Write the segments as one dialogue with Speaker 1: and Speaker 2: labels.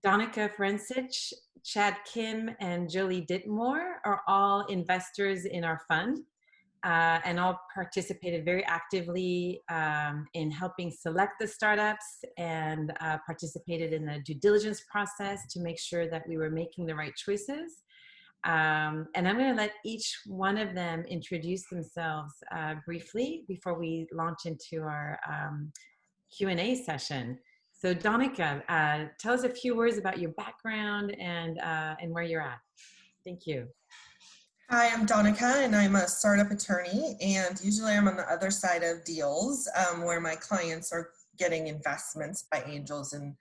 Speaker 1: Donica Chad Kim, and Jolie Ditmore are all investors in our fund, and all participated very actively in helping select the startups, and participated in the due diligence process to make sure that we were making the right choices. And I'm going to let each one of them introduce themselves briefly before we launch into our Q&A session. So Donica, tell us a few words about your background and where you're at. Thank you.
Speaker 2: Hi, I'm Donica, and I'm a startup attorney, and usually I'm on the other side of deals where my clients are getting investments by angels and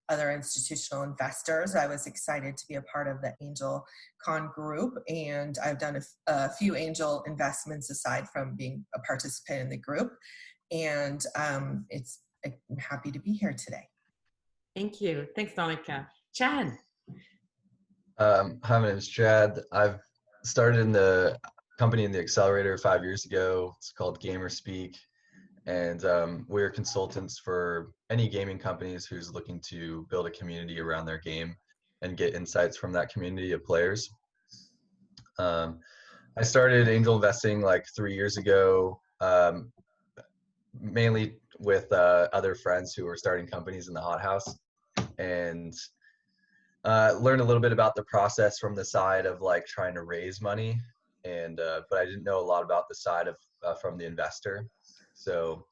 Speaker 2: other institutional investors. I was excited to be a part of the AngelCon group, and I've done a few angel investments aside from being a participant in the group, and I'm happy to be here today.
Speaker 1: Thank you. Thanks, Donica. Chad.
Speaker 3: Hi, my name is Chad. I've started in the company in the accelerator 5 years ago. It's called GamerSpeak, and we're consultants for any gaming companies who's looking to build a community around their game and get insights from that community of players. I started angel investing like 3 years ago, mainly with other friends who were starting companies in the hothouse, and learned a little bit about the process from the side of like trying to raise money, and but I didn't know a lot about the side of from the investor. So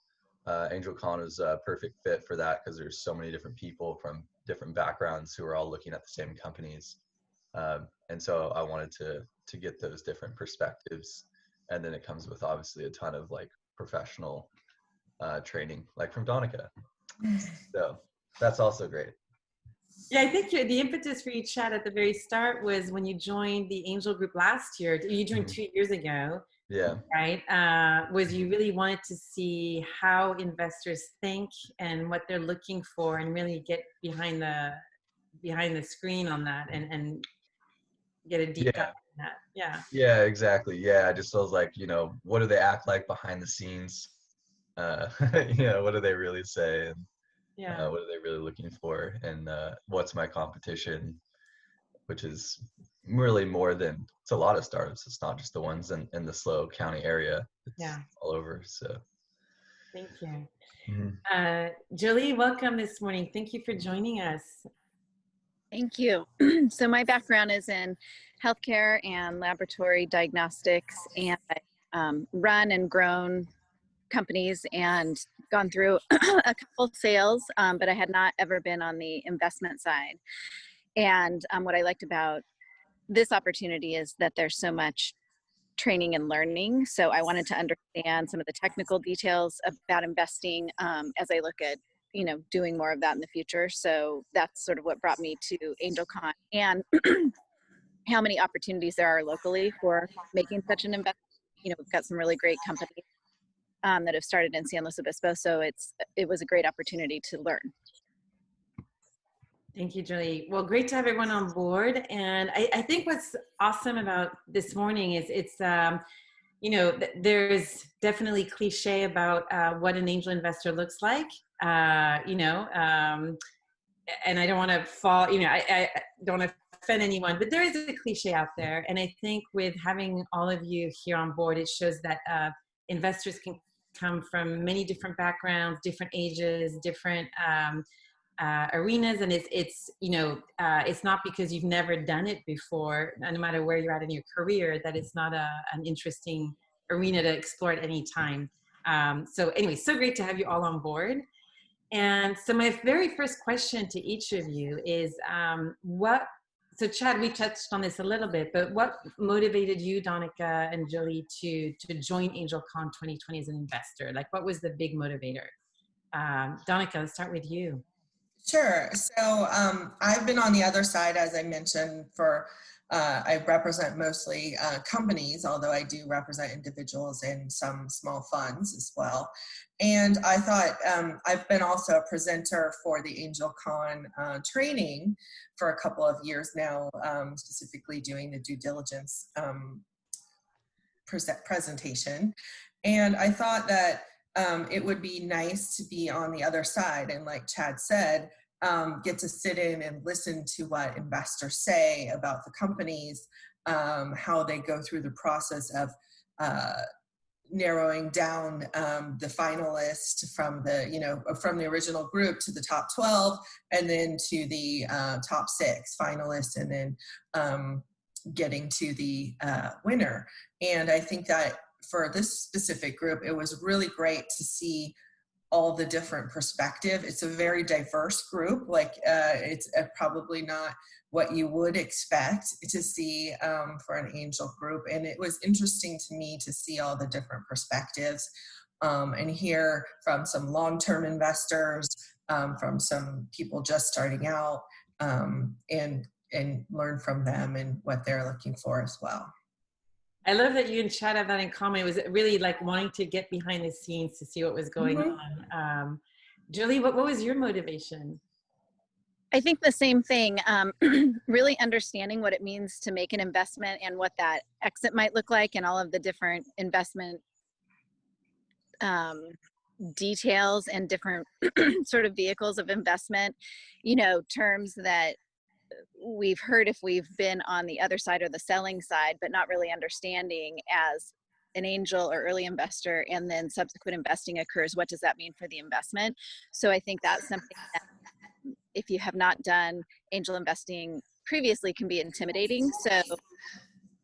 Speaker 3: AngelCon is a perfect fit for that because there's so many different people from different backgrounds who are all looking at the same companies, and so I wanted to get those different perspectives, and then it comes with obviously a ton of like professional training, like from Donica. So that's also great.
Speaker 1: Yeah, I think the impetus for you, Chad, at the very start was when you joined the Angel Group last year. You joined 2 years ago.
Speaker 3: Yeah.
Speaker 1: Right? Was you really wanted to see how investors think and what they're looking for, and really get behind the screen on that, and get a deep dive in that. Yeah.
Speaker 3: Yeah, exactly. Yeah, I just was like, what do they act like behind the scenes? What do they really say? And what are they really looking for? And what's my competition? Which is really more than, it's a lot of startups. It's not just the ones in the SLO County area. It's all over. So
Speaker 1: thank you. Jolie, welcome this morning. Thank you for joining us.
Speaker 4: Thank you. So my background is in healthcare and laboratory diagnostics, and I run and grown companies and gone through a couple sales, but I had not ever been on the investment side. And what I liked about this opportunity is that there's so much training and learning. So I wanted to understand some of the technical details about investing as I look at, doing more of that in the future. So that's sort of what brought me to AngelCon, and how many opportunities there are locally for making such an investment. We've got some really great companies that have started in San Luis Obispo. So it was a great opportunity to learn.
Speaker 1: Thank you, Jolie. Well, great to have everyone on board. And I think what's awesome about this morning is it's, there's definitely cliche about what an angel investor looks like, and I don't want to fall, I don't want to offend anyone, but there is a cliche out there. And I think with having all of you here on board, it shows that investors can come from many different backgrounds, different ages, different arenas, and it's not because you've never done it before, no matter where you're at in your career, that it's not an interesting arena to explore at any time. So anyway, so great to have you all on board. And so my very first question to each of you is, so Chad, we touched on this a little bit, but what motivated you, Donica and Jolie, to join AngelCon 2020 as an investor? Like, what was the big motivator? Donica, let's start with you.
Speaker 2: Sure. So I've been on the other side, as I mentioned, I represent mostly companies, although I do represent individuals and some small funds as well. And I thought I've been also a presenter for the AngelCon training for a couple of years now, specifically doing the due diligence presentation. And I thought that it would be nice to be on the other side. And like Chad said, get to sit in and listen to what investors say about the companies, how they go through the process of narrowing down the finalist from the original group to the top 12, and then to the top 6 finalists, and then getting to the winner. And I think that for this specific group, it was really great to see all the different perspective. It's a very diverse group. It's probably not what you would expect to see for an angel group. And it was interesting to me to see all the different perspectives and hear from some long-term investors, from some people just starting out, and learn from them and what they're looking for as well.
Speaker 1: I love that you and Chad have that in common. It was really like wanting to get behind the scenes to see what was going on. Jolie, what was your motivation?
Speaker 4: I think the same thing, really understanding what it means to make an investment and what that exit might look like, and all of the different investment details and different sort of vehicles of investment, terms that we've heard if we've been on the other side or the selling side, but not really understanding as an angel or early investor, and then subsequent investing occurs. What does that mean for the investment? So I think that's something that, if you have not done angel investing previously, can be intimidating. So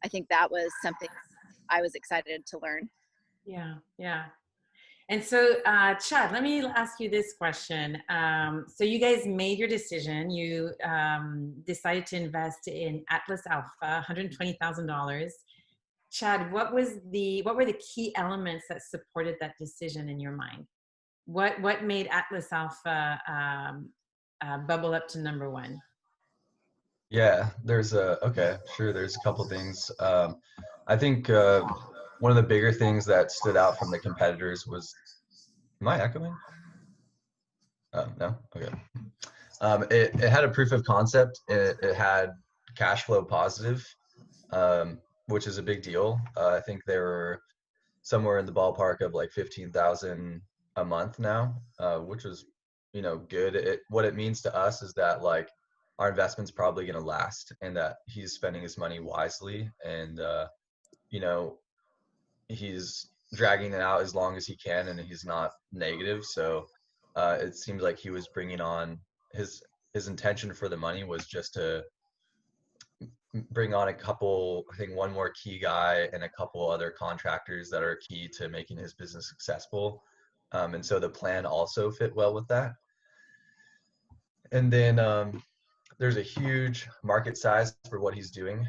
Speaker 4: I think that was something I was excited to learn.
Speaker 1: Yeah. And so, Chad, let me ask you this question. So you guys made your decision. You decided to invest in Atlas Alpha, $120,000. Chad, what were the key elements that supported that decision in your mind? What made Atlas Alpha bubble up to number one?
Speaker 3: Yeah, there's a couple things. I think one of the bigger things that stood out from the competitors was, am I echoing? No? Okay. It had a proof of concept. It had cash flow positive, which is a big deal. I think they were somewhere in the ballpark of like 15,000 a month now, which is, good. What it means to us is that like our investment's probably going to last, and that he's spending his money wisely, and he's dragging it out as long as he can, and he's not negative. So it seems like he was bringing on his intention for the money was just to bring on one more key guy and a couple other contractors that are key to making his business successful. And so the plan also fit well with that. And then there's a huge market size for what he's doing.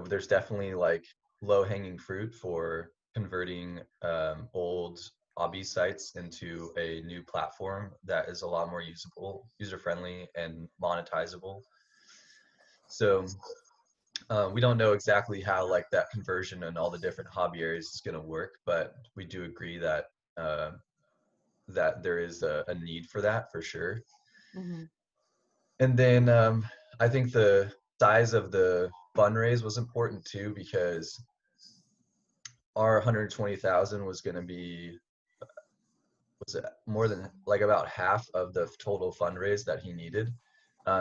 Speaker 3: There's definitely like low-hanging fruit for converting old hobby sites into a new platform that is a lot more user-friendly and monetizable. So we don't know exactly how like that conversion and all the different hobby areas is going to work, but we do agree that that there is a need for that for sure. Mm-hmm. And then I think the size of the fundraise was important too, because our 120,000 was going to be, more than like about half of the total fundraise that he needed.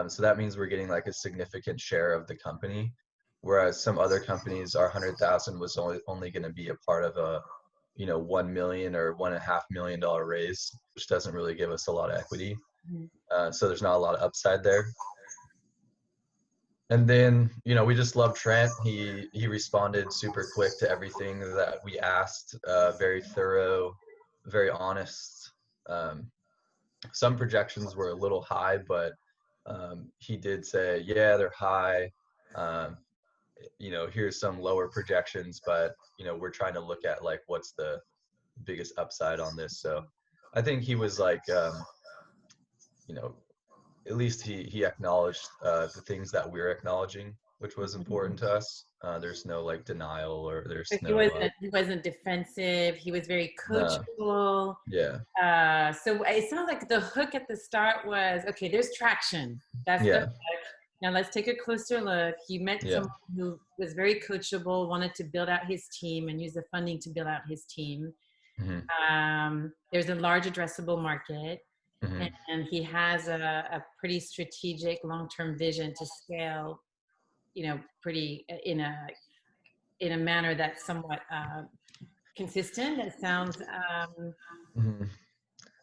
Speaker 3: So that means we're getting like a significant share of the company, whereas some other companies, our 100,000 was only going to be a part of a, $1 million or $1.5 million raise, which doesn't really give us a lot of equity. So there's not a lot of upside there. And then, we just love Trent. He responded super quick to everything that we asked, very thorough, very honest. Some projections were a little high, but he did say, yeah, they're high. Here's some lower projections, but, we're trying to look at like, what's the biggest upside on this. So I think he was like, at least he acknowledged the things that we're acknowledging, which was important to us. There's no like denial, or
Speaker 1: he wasn't defensive. He was very coachable.
Speaker 3: Yeah.
Speaker 1: So it sounds like the hook at the start was, okay, there's traction. That's the hook. Now let's take a closer look. He met someone who was very coachable, wanted to build out his team and use the funding to build out his team. Mm-hmm. There's a large addressable market.
Speaker 3: Mhm.
Speaker 1: and he has a pretty strategic long-term vision to scale, pretty in a manner that's somewhat consistent. It sounds
Speaker 3: Mhm.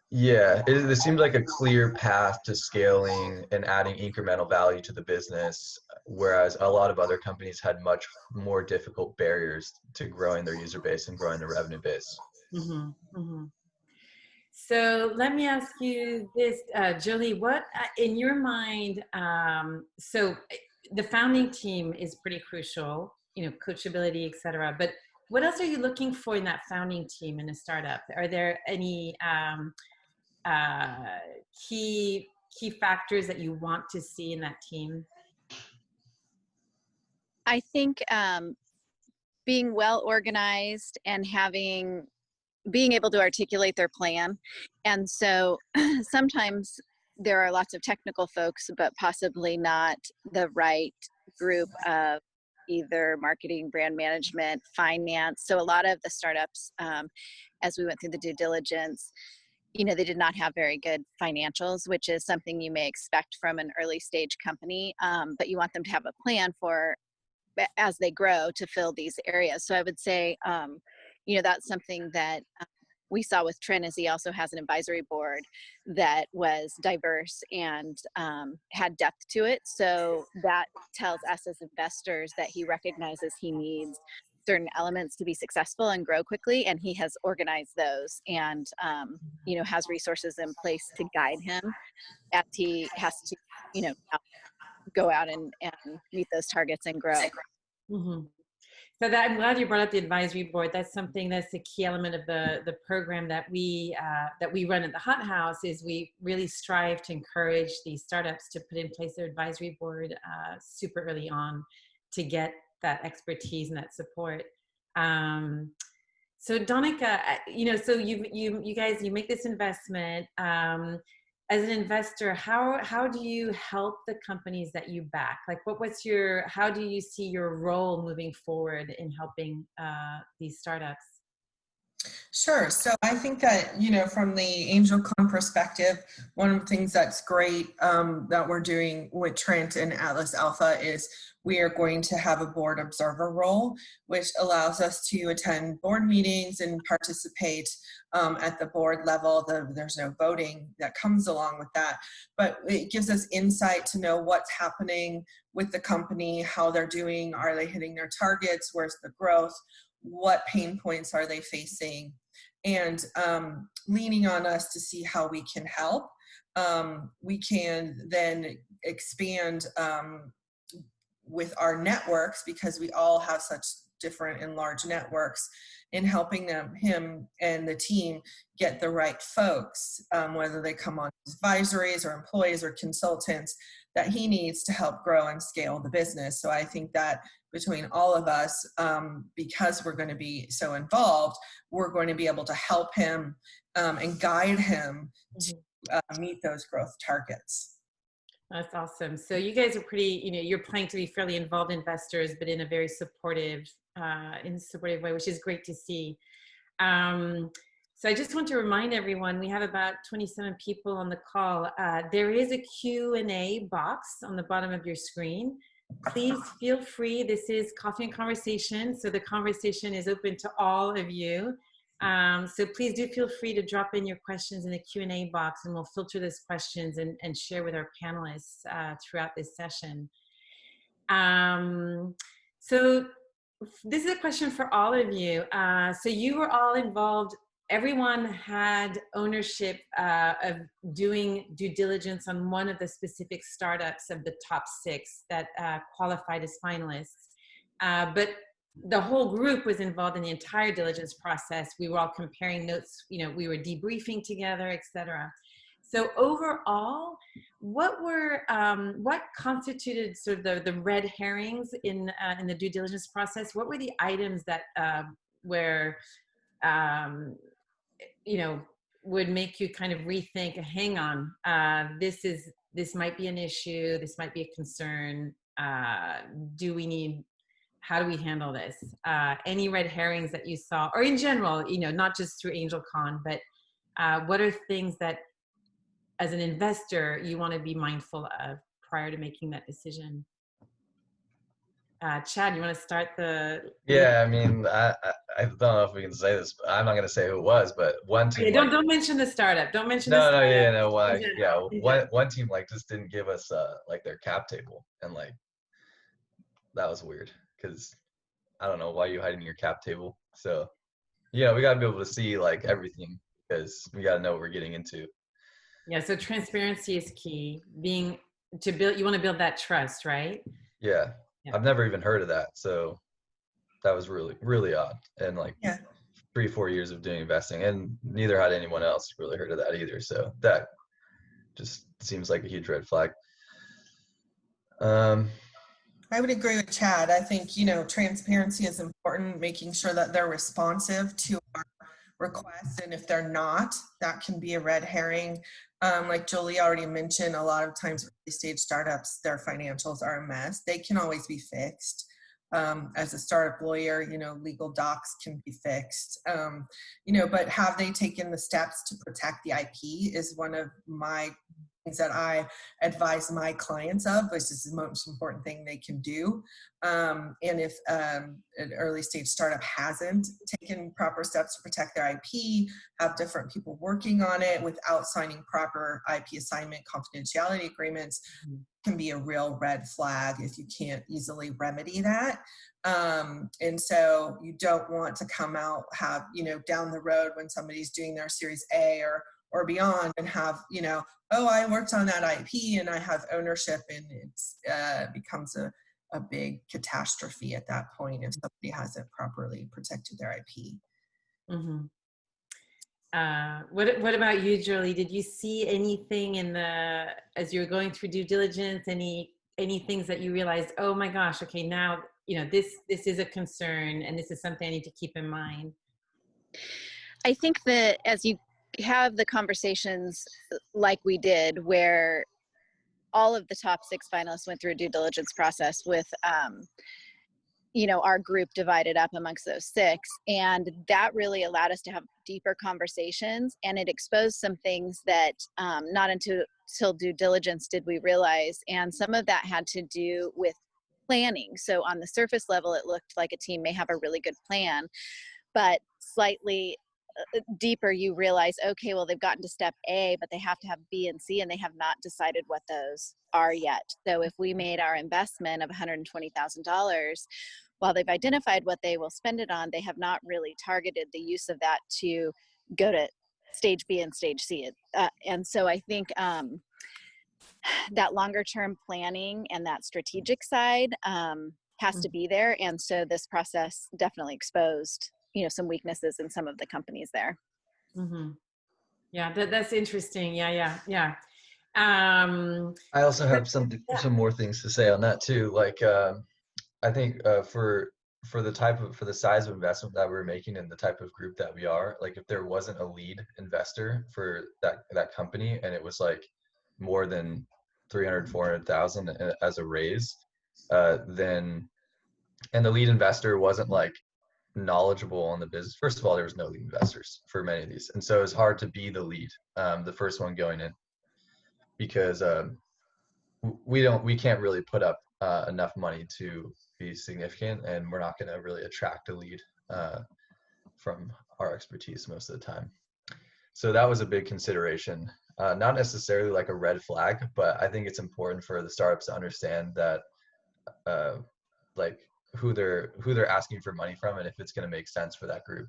Speaker 3: Yeah, it seemed like a clear path to scaling and adding incremental value to the business, whereas a lot of other companies had much more difficult barriers to growing their user base and growing their revenue base.
Speaker 1: mhm, mhm. So let me ask you this, Jolie, what in your mind, the founding team is pretty crucial, coachability, et cetera, but what else are you looking for in that founding team in a startup? Are there any uh, key factors that you want to see in that team?
Speaker 4: I think being well organized and being able to articulate their plan. And so sometimes there are lots of technical folks, but possibly not the right group of either marketing, brand management, finance. So a lot of the startups, as we went through the due diligence, they did not have very good financials, which is something you may expect from an early stage company, but you want them to have a plan for as they grow to fill these areas. So I would say, that's something that we saw with Trent, is he also has an advisory board that was diverse and had depth to it. So that tells us as investors that he recognizes he needs certain elements to be successful and grow quickly, and he has organized those and has resources in place to guide him as he has to go out and meet those targets and grow.
Speaker 1: Mm-hmm. So I'm glad you brought up the advisory board. That's something that's a key element of the program that we run at the Hot House. Is we really strive to encourage these startups to put in place their advisory board super early on to get that expertise and that support. So Donica, so you guys, you make this investment. As an investor, how do you help the companies that you back? Like, how do you see your role moving forward in helping these startups?
Speaker 2: Sure. So I think that, from the AngelCon perspective, one of the things that's great that we're doing with Trent and Atlas Alpha is we are going to have a board observer role, which allows us to attend board meetings and participate at the board level. There's no voting that comes along with that, but it gives us insight to know what's happening with the company, how they're doing, are they hitting their targets, where's the growth, what pain points are they facing, and leaning on us to see how we can help. We can then expand with our networks, because we all have such different and large networks, in helping him and the team get the right folks, whether they come on advisories or employees or consultants that he needs to help grow and scale the business. So I think that between all of us, because we're going to be so involved, we're going to be able to help him and guide him to meet those growth targets.
Speaker 1: That's awesome. So you guys are pretty, you're planning to be fairly involved investors, but in a very supportive way, which is great to see. So I just want to remind everyone, we have about 27 people on the call. There is a Q&A box on the bottom of your screen. Please feel free. This is Coffee and Conversation, so the conversation is open to all of you. So please do feel free to drop in your questions in the Q&A box, and we'll filter those questions and share with our panelists throughout this session. So this is a question for all of you. So you were all involved. Everyone had ownership of doing due diligence on one of the specific startups of the top 6 that qualified as finalists. But the whole group was involved in the entire diligence process. We were all comparing notes, we were debriefing together, etc. So overall, what constituted sort of the red herrings in the due diligence process? What were the items that would make you kind of rethink, hang on, this might be an issue, this might be a concern, how do we handle this? Any red herrings that you saw, or in general, not just through AngelCon, but what are things that as an investor, you want to be mindful of prior to making that decision. Chad, you want to start the?
Speaker 3: Yeah, I mean, I don't know if we can say this, but I'm not gonna say who it was, but one team.
Speaker 1: Okay, don't mention the startup. Don't mention the
Speaker 3: No,
Speaker 1: startup.
Speaker 3: yeah, no, why? Yeah,
Speaker 1: In general.
Speaker 3: one team like just didn't give us like their cap table, and like that was weird because I don't know why you hiding your cap table. So yeah, we gotta be able to see like everything because we gotta know what we're getting into.
Speaker 1: Yeah, so transparency is key. You want to build that trust, right?
Speaker 3: Yeah,
Speaker 1: Yeah.
Speaker 3: I've never even heard of that, so that was really, really odd. And like 3-4 years of doing investing, and neither had anyone else really heard of that either. So that just seems like a huge red flag.
Speaker 2: I would agree with Chad. I think, transparency is important, making sure that they're responsive to our requests. And if they're not, that can be a red herring. Like Jolie already mentioned, a lot of times early stage startups, their financials are a mess. They can always be fixed. As a startup lawyer, legal docs can be fixed. But have they taken the steps to protect the IP is one of my things that I advise my clients of, which is the most important thing they can do. And if an early stage startup hasn't taken proper steps to protect their IP, have different people working on it without signing proper IP assignment confidentiality agreements, can be a real red flag if you can't easily remedy that. And so you don't want to come out, down the road when somebody's doing their Series A or beyond and have, oh, I worked on that IP and I have ownership, and it's becomes a big catastrophe at that point if somebody hasn't properly protected their IP.
Speaker 1: Mm-hmm. What about you, Jolie? Did you see anything as you were going through due diligence, any things that you realized, oh my gosh, okay, now, this is a concern and this is something I need to keep in mind?
Speaker 4: I think that as you have the conversations like we did, where all of the top 6 finalists went through a due diligence process with, our group divided up amongst those 6. And that really allowed us to have deeper conversations. And it exposed some things that not until due diligence did we realize. And some of that had to do with planning. So on the surface level, it looked like a team may have a really good plan, but slightly deeper, you realize, okay, well, they've gotten to step A, but they have to have B and C, and they have not decided what those are yet. So if we made our investment of $120,000, while they've identified what they will spend it on, they have not really targeted the use of that to go to stage B and stage C. And so I think that longer term planning and that strategic side has to be there. And so this process definitely exposed some weaknesses in some of the companies there.
Speaker 1: Mm-hmm. Yeah, that's interesting. Yeah.
Speaker 3: I also have some more things to say on that too. Like, I think for the size of investment that we're making and the type of group that we are, like if there wasn't a lead investor for that company and it was like more than 300,000-400,000 as a raise, then, and the lead investor wasn't like knowledgeable on the business. First of all, there was no lead investors for many of these, and so it's hard to be the lead, the first one going in, because we can't really put up enough money to be significant, and we're not going to really attract a lead from our expertise most of the time. So that was a big consideration. Not necessarily like a red flag, but I think it's important for the startups to understand that like who they're asking for money from, and if it's going to make sense for that group.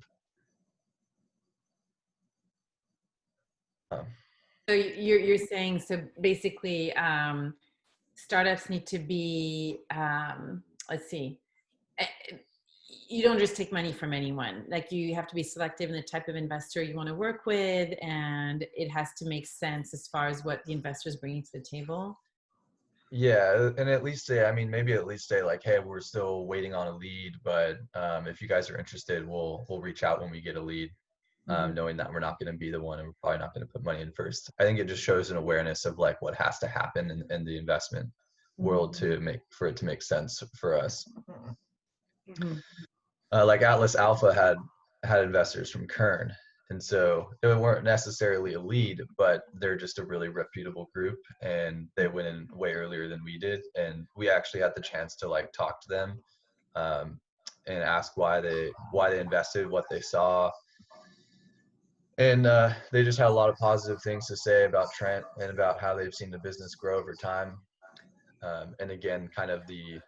Speaker 1: So you're saying, so basically startups need to be, let's see, you don't just take money from anyone. Like you have to be selective in the type of investor you want to work with, and it has to make sense as far as what the investor is bringing to the table.
Speaker 3: Yeah, and at least say, maybe at least say like, hey, we're still waiting on a lead, but if you guys are interested, we'll reach out when we get a lead, knowing that we're not going to be the one, and we're probably not going to put money in first. I think it just shows an awareness of like what has to happen in the investment world for it to make sense for us. Like Atlas Alpha had investors from Kern, And so they weren't necessarily a lead, but they're just a really reputable group, and they went in way earlier than we did. And we actually had the chance to like talk to them, and ask why they invested, what they saw. And they just had a lot of positive things to say about Trent and about how they've seen the business grow over time. And again, kind of the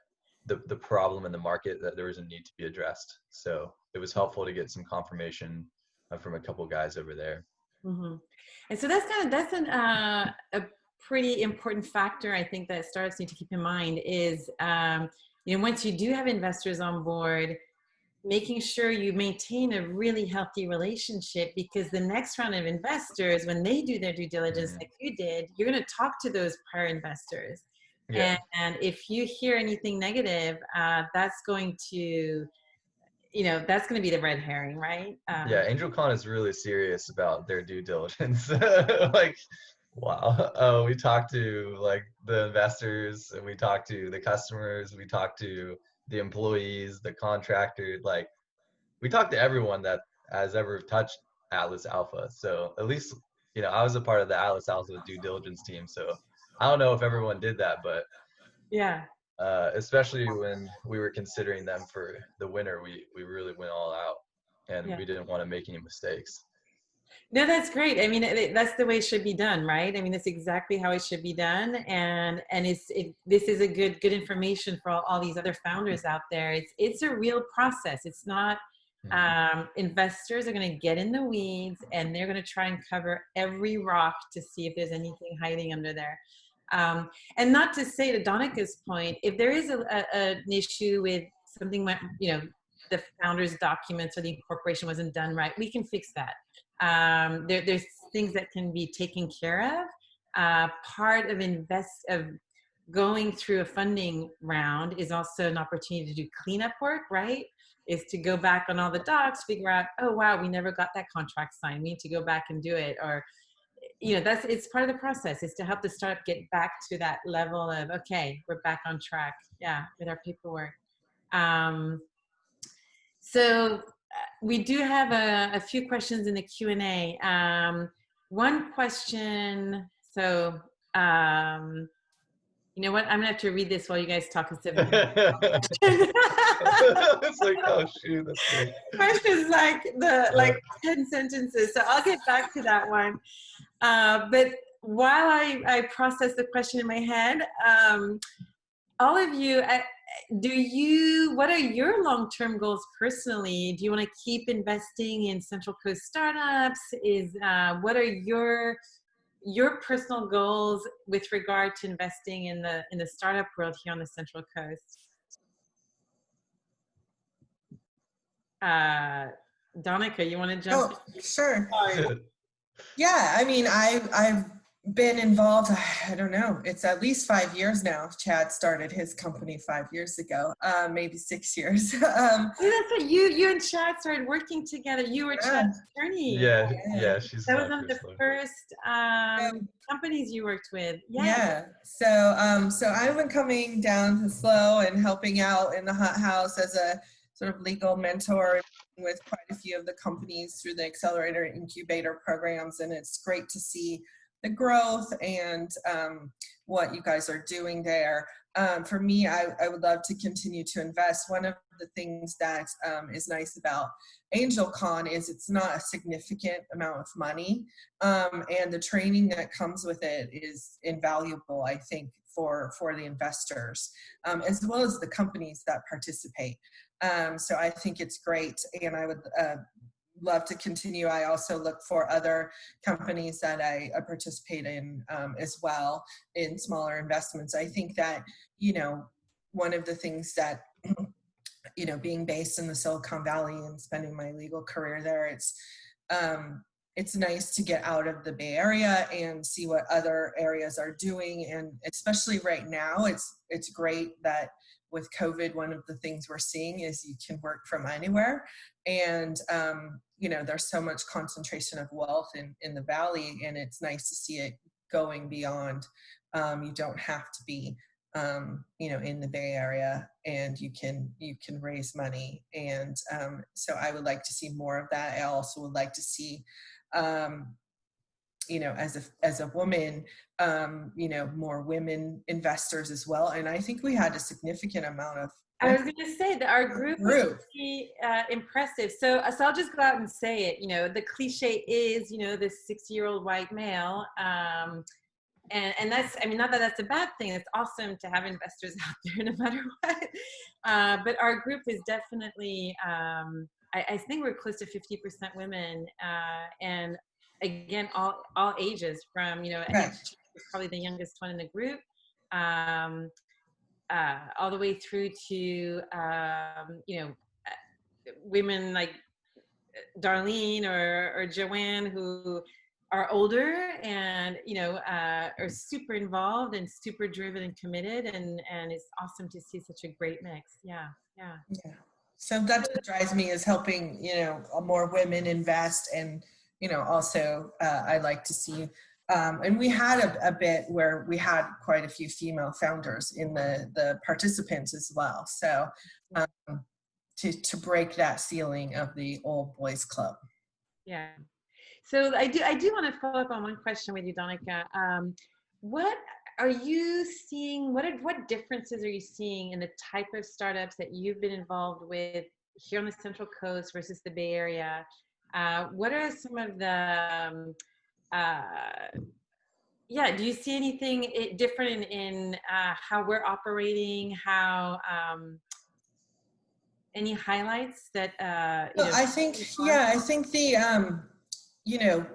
Speaker 3: problem in the market, that there was a need to be addressed. So it was helpful to get some confirmation from a couple guys over there.
Speaker 1: Mm-hmm. And so that's a pretty important factor, I think, that startups need to keep in mind is, once you do have investors on board, making sure you maintain a really healthy relationship, because the next round of investors, when they do their due diligence like you did, you're going to talk to those prior investors.
Speaker 3: Yeah.
Speaker 1: And if you hear anything negative, that's going to be the red herring, right?
Speaker 3: Yeah, AngelCon is really serious about their due diligence. Like, wow. Oh, we talked to like the investors, and we talked to the customers, we talked to the employees, the contractor, like we talked to everyone that has ever touched Atlas Alpha. So at least, I was a part of the Atlas Alpha due diligence team. So I don't know if everyone did that, but
Speaker 1: yeah.
Speaker 3: Especially when we were considering them for the winner, we really went all out, and
Speaker 1: Yeah.
Speaker 3: we didn't want to make any mistakes.
Speaker 1: No, that's great. I mean, that's the way it should be done, right? I mean, that's exactly how it should be done. And this is a good information for all these other founders out there. It's a real process. It's not, investors are going to get in the weeds, and they're going to try and cover every rock to see if there's anything hiding under there. And not to say, to Donica's point, if there is an issue with something, the founder's documents or the incorporation wasn't done right, we can fix that. There's things that can be taken care of. Part of going through a funding round is also an opportunity to do cleanup work, right? Is to go back on all the docs, figure out, oh wow, we never got that contract signed, we need to go back and do it. Or it's part of the process, is to help the startup get back to that level of, okay, we're back on track, with our paperwork. So we do have a few questions in the Q&A. One question, so you know what, I'm gonna have to read this while you guys talk instead of
Speaker 3: It's like, oh shoot, that's great.
Speaker 1: Questions like 10 sentences, so I'll get back to that one. But while I process the question in my head, all of you, what are your long-term goals personally? Do you want to keep investing in Central Coast startups? What are your personal goals with regard to investing in the startup world here on the Central Coast? Donica, you want to jump in?
Speaker 2: Oh, sure. Yeah, I mean, I've been involved, I don't know, it's at least 5 years now. Chad started his company 5 years ago, maybe 6 years.
Speaker 1: That's what you and Chad started working together. You were Chad's attorney.
Speaker 3: Yeah, she's
Speaker 1: that was one of the first companies you worked with.
Speaker 2: Yeah. So I've been coming down to SLO and helping out in the hot house as a sort of legal mentor with quite a few of the companies through the accelerator incubator programs, and it's great to see the growth and what you guys are doing there. For me, I would love to continue to invest. One of the things that is nice about AngelCon is it's not a significant amount of money, and the training that comes with it is invaluable, I think, for the investors, as well as the companies that participate. So I think it's great, and I would love to continue. I also look for other companies that I participate in as well in smaller investments. I think that, one of the things that, being based in the Silicon Valley and spending my legal career there, it's nice to get out of the Bay Area and see what other areas are doing. And especially right now, it's great that with COVID, one of the things we're seeing is you can work from anywhere. And, there's so much concentration of wealth in the Valley, and it's nice to see it going beyond. You don't have to be you know, in the Bay Area, and you can raise money. And so I would like to see more of that. I also would like to see, you know, as a woman, you know, more women investors as well. And I think we had a significant amount of.
Speaker 1: I was going to say that our group was pretty impressive. So I'll just go out and say it. You know, the cliche is, you know, this 60-year-old white male. And that's, I mean, not that that's a bad thing. It's awesome to have investors out there no matter what. But our group is definitely, I think we're close to 50% women. And again, all ages from, you know, I think she's probably the youngest one in the group. All the way through to, you know, women like Darlene or Joanne, who are older and, you know, are super involved and super driven and committed. And it's awesome to see such a great mix. Yeah.
Speaker 2: So that's what drives me, is helping, you know, more women invest. And, you know, also I like to see, and we had a bit where we had quite a few female founders in the participants as well. So to break that ceiling of the old boys club.
Speaker 1: Yeah. So I do want to follow up on one question with you, Donica. What are you seeing? What differences are you seeing in the type of startups that you've been involved with here on the Central Coast versus the Bay Area? What are some of the yeah, do you see anything different in how we're operating? How any highlights that you know?
Speaker 2: I think the you know,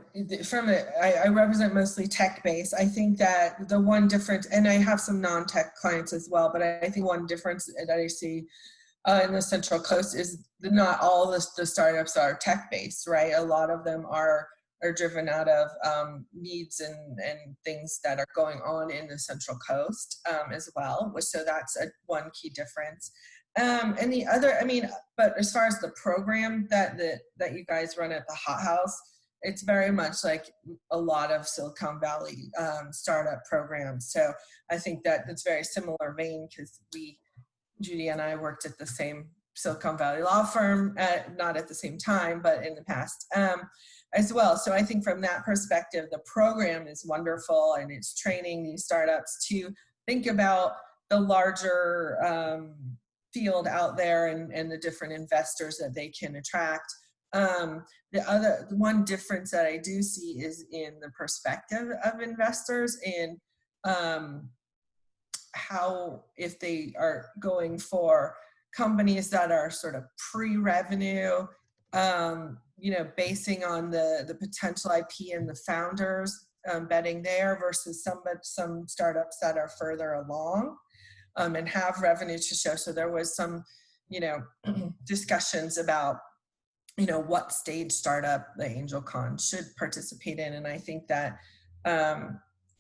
Speaker 2: I represent mostly tech-based. I think that the one difference, and I have some non-tech clients as well, but I think one difference that I see in the Central Coast is not all the startups are tech-based, right? A lot of them are driven out of needs and things that are going on in the Central Coast as well. So that's one key difference. And the other, I mean, but as far as the program that you guys run at the Hot House, it's very much like a lot of Silicon Valley startup programs. So I think that it's very similar vein, because Judy and I worked at the same Silicon Valley law firm, not at the same time, but in the past as well. So I think from that perspective, the program is wonderful, and it's training these startups to think about the larger field out there and the different investors that they can attract. The one difference that I do see is in the perspective of investors, and how, if they are going for companies that are sort of pre-revenue, you know, basing on the potential IP and the founders, betting there, versus some startups that are further along and have revenue to show. So there was some, you know, discussions about, you know, what stage startup the AngelCon should participate in. And I think that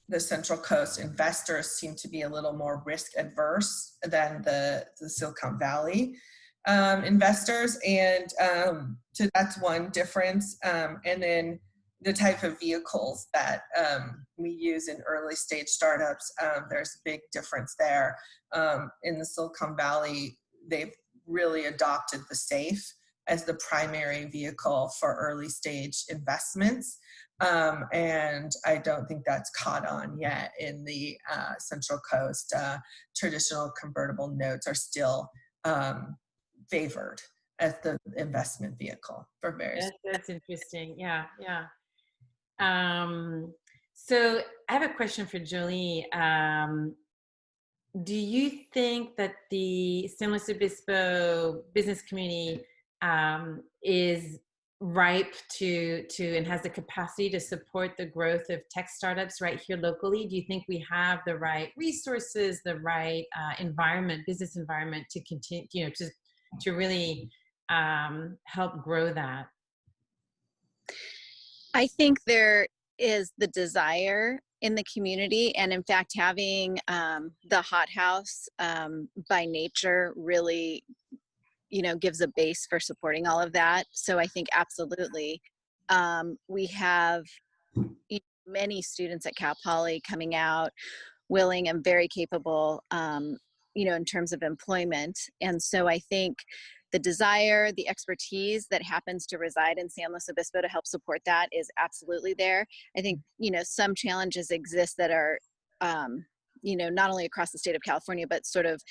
Speaker 2: the Central Coast investors seem to be a little more risk adverse than the Silicon Valley investors. And so that's one difference. And then the type of vehicles that we use in early stage startups, there's a big difference there. In the Silicon Valley, they've really adopted the SAFE as the primary vehicle for early stage investments. And I don't think that's caught on yet in the Central Coast. Traditional convertible notes are still favored as the investment vehicle for various.
Speaker 1: That's interesting. Yeah. So I have a question for Jolie. Do you think that the San Luis Obispo business community is ripe to and has the capacity to support the growth of tech startups right here locally? Do you think we have the right resources, the right business environment to continue, you know, to really help grow that?
Speaker 4: I think there is the desire in the community, and in fact having the Hot House by nature really, you know, gives a base for supporting all of that. So I think absolutely we have many students at Cal Poly coming out willing and very capable, in terms of employment. And so I think the desire, the expertise that happens to reside in San Luis Obispo to help support that is absolutely there. I think, some challenges exist that are, not only across the state of California, but sort of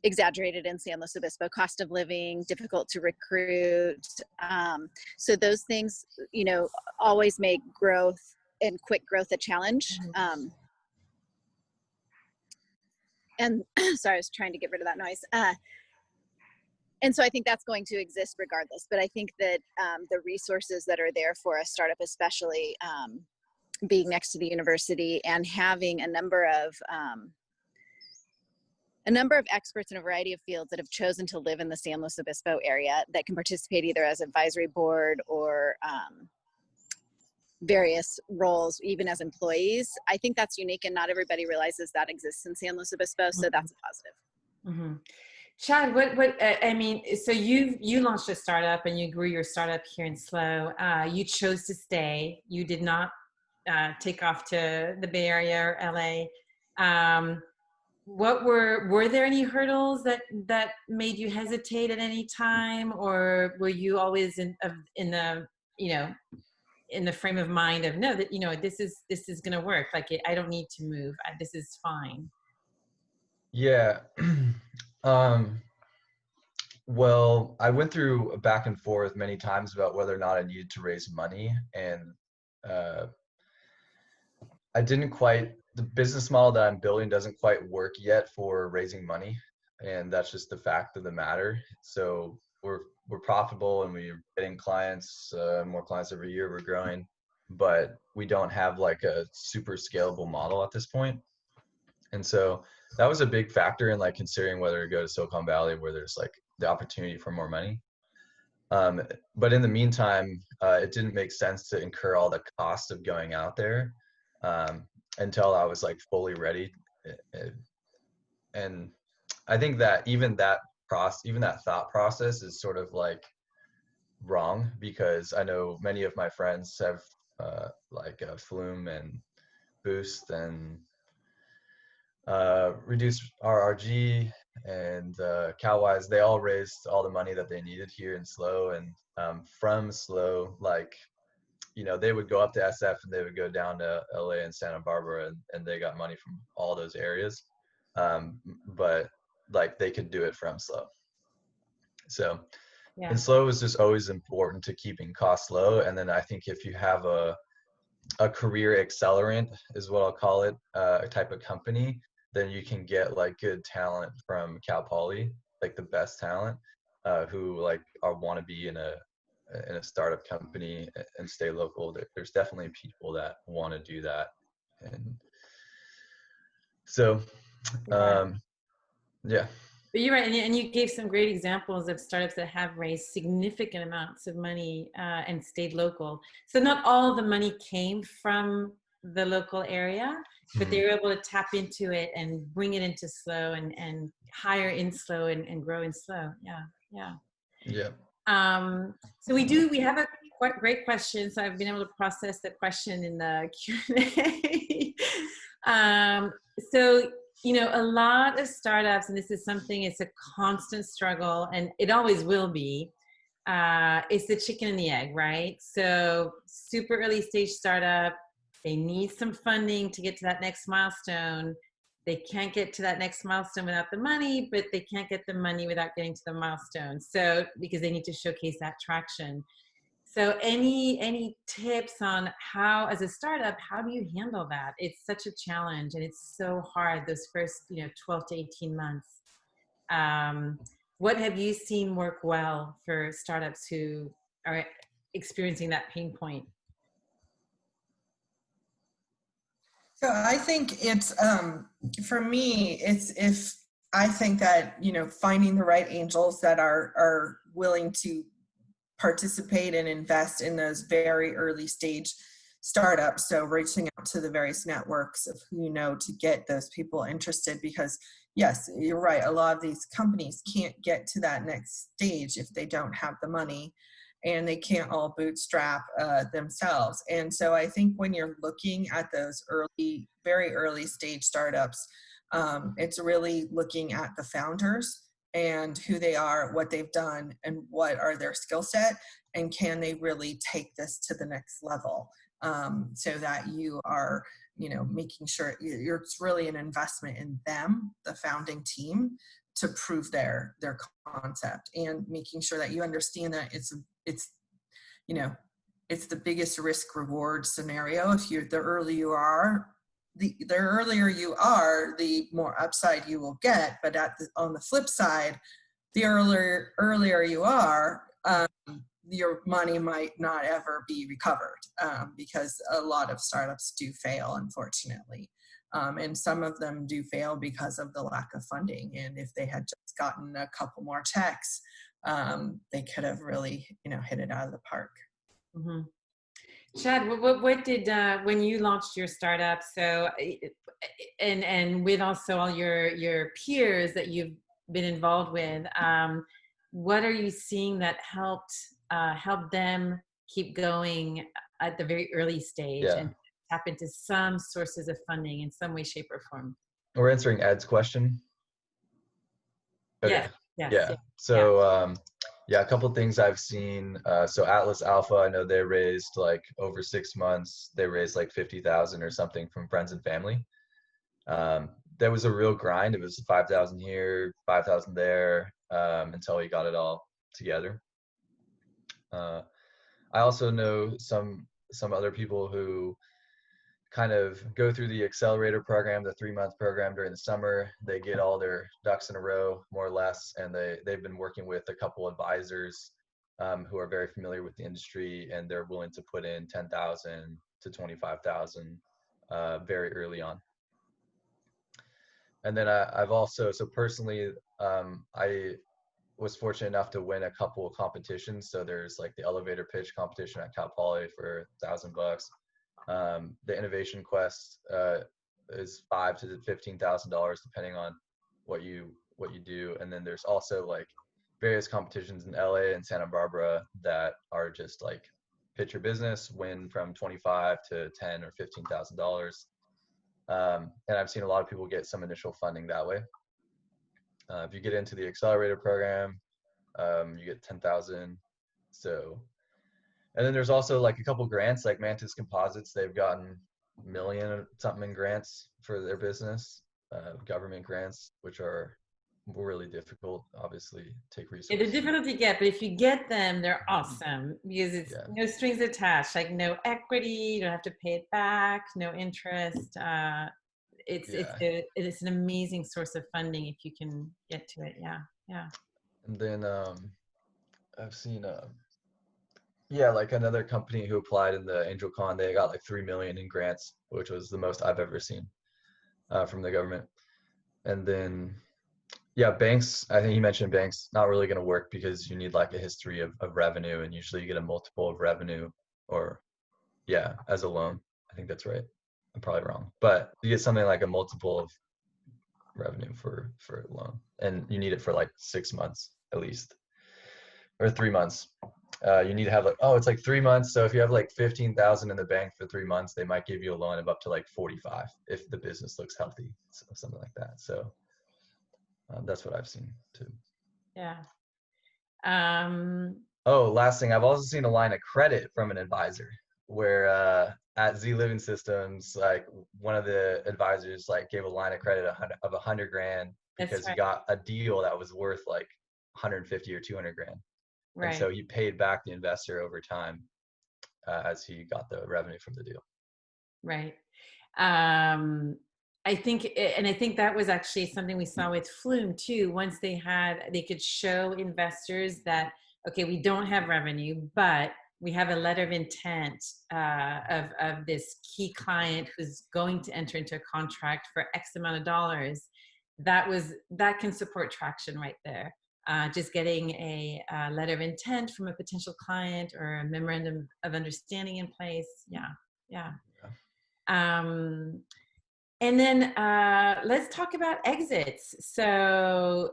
Speaker 4: exaggerated in San Luis Obispo: cost of living, difficult to recruit. So those things, always make growth and quick growth a challenge. And sorry, I was trying to get rid of that noise. And so I think that's going to exist regardless. But I think that the resources that are there for a startup, especially being next to the university and having a number of experts in a variety of fields that have chosen to live in the San Luis Obispo area that can participate either as advisory board or various roles, even as employees. I think that's unique, and not everybody realizes that exists in San Luis Obispo. So that's a positive.
Speaker 1: Chad, so you launched a startup and you grew your startup here in SLO. You chose to stay. You did not take off to the Bay Area or LA. What were there any hurdles that made you hesitate at any time, or were you always in the frame of mind of no, that this is going to work, like I don't need to move, this is fine?
Speaker 3: Yeah. Well, I went through a back and forth many times about whether or not I needed to raise money, and the business model that I'm building doesn't quite work yet for raising money, and that's just the fact of the matter. So we're profitable and we're getting clients, more clients every year. We're growing, but we don't have like a super scalable model at this point. And so that was a big factor in like considering whether to go to Silicon Valley, where there's like the opportunity for more money. But in the meantime, it didn't make sense to incur all the cost of going out there until I was like fully ready. And I think that even that thought process is sort of like wrong, because I know many of my friends have Flume and Boost and Reduce RRG and Cowwise. They all raised all the money that they needed here in SLO, and from SLO, they would go up to SF and they would go down to LA and Santa Barbara, and they got money from all those areas. But like they could do it from SLO. So,
Speaker 1: Yeah.
Speaker 3: And SLO is just always important to keeping costs low. And then I think if you have a career accelerant, is what I'll call it, a type of company, then you can get like good talent from Cal Poly, like the best talent, who like want to be in a startup company and stay local. There's definitely people that want to do that. And so, yeah.
Speaker 1: But you're right, and you gave some great examples of startups that have raised significant amounts of money and stayed local. So not all the money came from the local area, but they were able to tap into it and bring it into SLO and hire in SLO and grow in SLO. Yeah. So we have a great question. So I've been able to process the question in the Q&A. So, a lot of startups, and this is something, it's a constant struggle, and it always will be, it's the chicken and the egg, right? So super early stage startup, they need some funding to get to that next milestone. They can't get to that next milestone without the money, but they can't get the money without getting to the milestone. So, because they need to showcase that traction. So any tips on how, as a startup, how do you handle that? It's such a challenge, and it's so hard those first, 12 to 18 months. What have you seen work well for startups who are experiencing that pain point?
Speaker 2: So I think it's, for me, I think that, finding the right angels that are willing to participate and invest in those very early stage startups. So reaching out to the various networks of who to get those people interested, because yes, you're right. A lot of these companies can't get to that next stage if they don't have the money. and they can't all bootstrap themselves. And so I think when you're looking at those very early stage startups, it's really looking at the founders and who they are, what they've done, and what are their skill set, and can they really take this to the next level, so that you are, making sure it's really an investment in them, the founding team, to prove their concept, and making sure that you understand that it's the biggest risk reward scenario. If the earlier you are, the earlier you are, the more upside you will get. But on the flip side, the earlier you are, your money might not ever be recovered, because a lot of startups do fail, unfortunately. And some of them do fail because of the lack of funding. And if they had just gotten a couple more checks, they could have really, hit it out of the park.
Speaker 1: Mm-hmm. Chad, what did when you launched your startup? So, and with also all your peers that you've been involved with, what are you seeing that helped them keep going at the very early stage and tap into some sources of funding in some way, shape, or form?
Speaker 3: We're answering Ed's question. Okay.
Speaker 1: Yes.
Speaker 3: So a couple of things I've seen. So Atlas Alpha, I know they raised like over 6 months, they raised like 50,000 or something from friends and family. That was a real grind. It was 5,000 here, 5,000 there, until we got it all together. I also know some other people who kind of go through the accelerator program, the 3-month program during the summer. They get all their ducks in a row, more or less, and they've been working with a couple advisors who are very familiar with the industry, and they're willing to put in 10,000 to 25,000 very early on. And then I've also, so personally, I was fortunate enough to win a couple of competitions. So there's like the elevator pitch competition at Cal Poly for $1,000. The Innovation Quest is $5,000 to $15,000 depending on what you do. And then there's also like various competitions in LA and Santa Barbara that are just like pitch your business, win from $25,000 to $10,000 or $15,000. And I've seen a lot of people get some initial funding that way. If you get into the accelerator program, you get 10,000. So, and then there's also like a couple grants, like Mantis Composites. They've gotten $1 million or something in grants for their business, government grants, which are really difficult, obviously, take resources.
Speaker 1: They're difficult to get, but if you get them, they're awesome because it's no strings attached, like no equity, you don't have to pay it back, no interest. It's an amazing source of funding if you can get to it. Yeah.
Speaker 3: And then I've seen like another company who applied in the AngelCon, they got like 3 million in grants, which was the most I've ever seen from the government. And then banks, I think you mentioned banks, not really going to work because you need like a history of revenue, and usually you get a multiple of revenue or as a loan. I think that's right. I'm probably wrong, but you get something like a multiple of revenue for a loan, and you need it for like 6 months at least, or 3 months. You need to have like, it's like 3 months. So if you have like 15,000 in the bank for 3 months, they might give you a loan of up to like 45 if the business looks healthy, something like that. So that's what I've seen too.
Speaker 1: Yeah.
Speaker 3: Last thing, I've also seen a line of credit from an advisor where at Z Living Systems, like one of the advisors like gave a line of credit of $100,000 because he got a deal that was worth like 150 or 200 grand. Right. And so he paid back the investor over time as he got the revenue from the deal.
Speaker 1: Right. I think that was actually something we saw with Flume too. Once they could show investors that, okay, we don't have revenue, but we have a letter of intent of this key client who's going to enter into a contract for X amount of dollars. That can support traction right there. Just getting a letter of intent from a potential client or a memorandum of understanding in place. Yeah. And then let's talk about exits. So,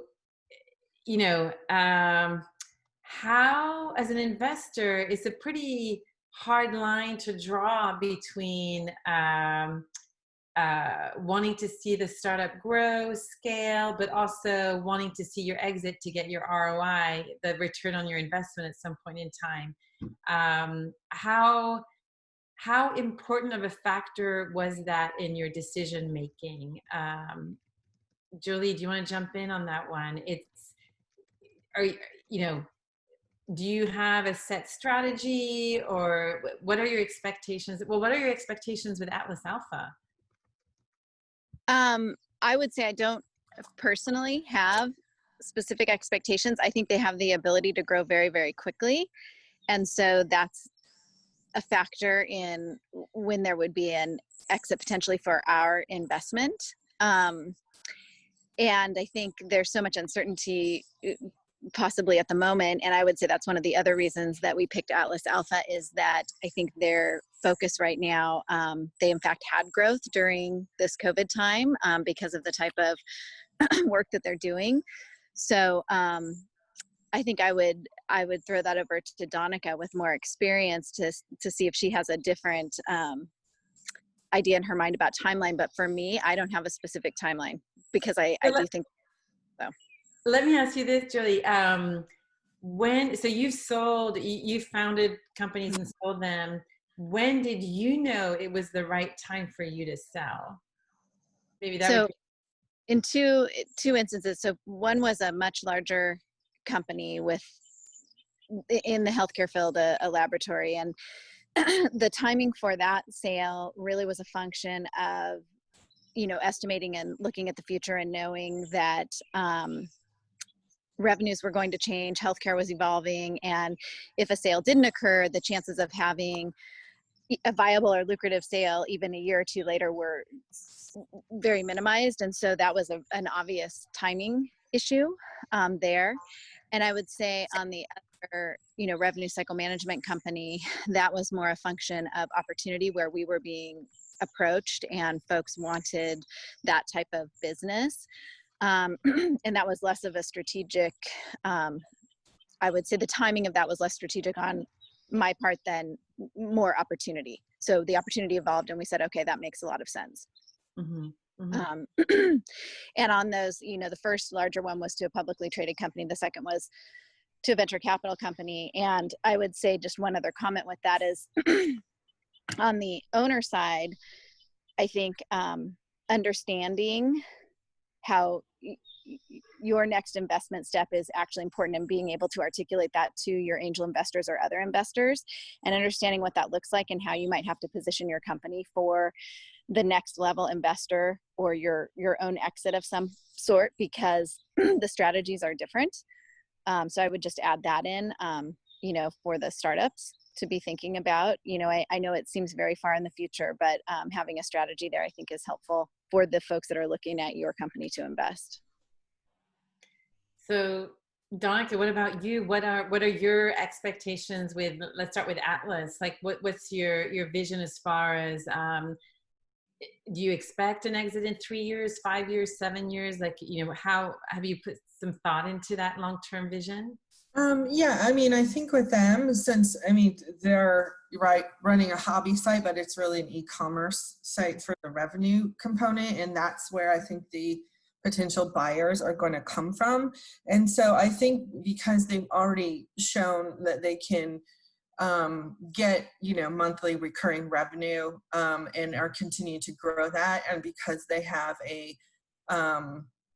Speaker 1: how, as an investor, it's a pretty hard line to draw between wanting to see the startup grow, scale, but also wanting to see your exit to get your ROI, the return on your investment at some point in time. How important of a factor was that in your decision making? Jolie, do you want to jump in on that one? Are you know, do you have a set strategy, or what are your expectations? Well, what are your expectations with Atlas Alpha?
Speaker 4: I would say I don't personally have specific expectations. I think they have the ability to grow very, very quickly. And so that's a factor in when there would be an exit potentially for our investment. And I think there's so much uncertainty possibly at the moment. And I would say that's one of the other reasons that we picked Atlas Alpha, is that I think their focus right now, they in fact had growth during this COVID time because of the type of work that they're doing. So I think I would throw that over to Donica with more experience to see if she has a different idea in her mind about timeline. But for me, I don't have a specific timeline, because I do think so.
Speaker 1: Let me ask you this, Julie. So you founded companies and sold them. When did you know it was the right time for you to sell? Maybe that
Speaker 4: so
Speaker 1: would be-
Speaker 4: in two instances. So one was a much larger company in the healthcare field, a laboratory, and the timing for that sale really was a function of, estimating and looking at the future and knowing that revenues were going to change, healthcare was evolving, and if a sale didn't occur, the chances of having a viable or lucrative sale even a year or two later were very minimized. And so that was an obvious timing issue there. And I would say on the other, revenue cycle management company, that was more a function of opportunity, where we were being approached and folks wanted that type of business. And that was less of a strategic, I would say the timing of that was less strategic on my part than more opportunity. So the opportunity evolved and we said, okay, that makes a lot of sense.
Speaker 1: Mm-hmm. Mm-hmm.
Speaker 4: And on those, the first larger one was to a publicly traded company. The second was to a venture capital company. And I would say just one other comment with that is on the owner side, I think understanding how your next investment step is actually important, and being able to articulate that to your angel investors or other investors, and understanding what that looks like and how you might have to position your company for the next level investor or your own exit of some sort, because the strategies are different. So I would just add that in, for the startups to be thinking about. I know it seems very far in the future, but having a strategy there I think is helpful for the folks that are looking at your company to invest.
Speaker 1: So Donica, what about you? What are your expectations with, let's start with Atlas. Like what's your vision as far as, do you expect an exit in 3 years, 5 years, 7 years? Like, how have you put some thought into that long-term vision?
Speaker 2: Yeah, I think with them, since, they're running a hobby site, but it's really an e-commerce site for the revenue component. And that's where I think the potential buyers are going to come from. And so I think because they've already shown that they can get, monthly recurring revenue and are continuing to grow that. And because they have a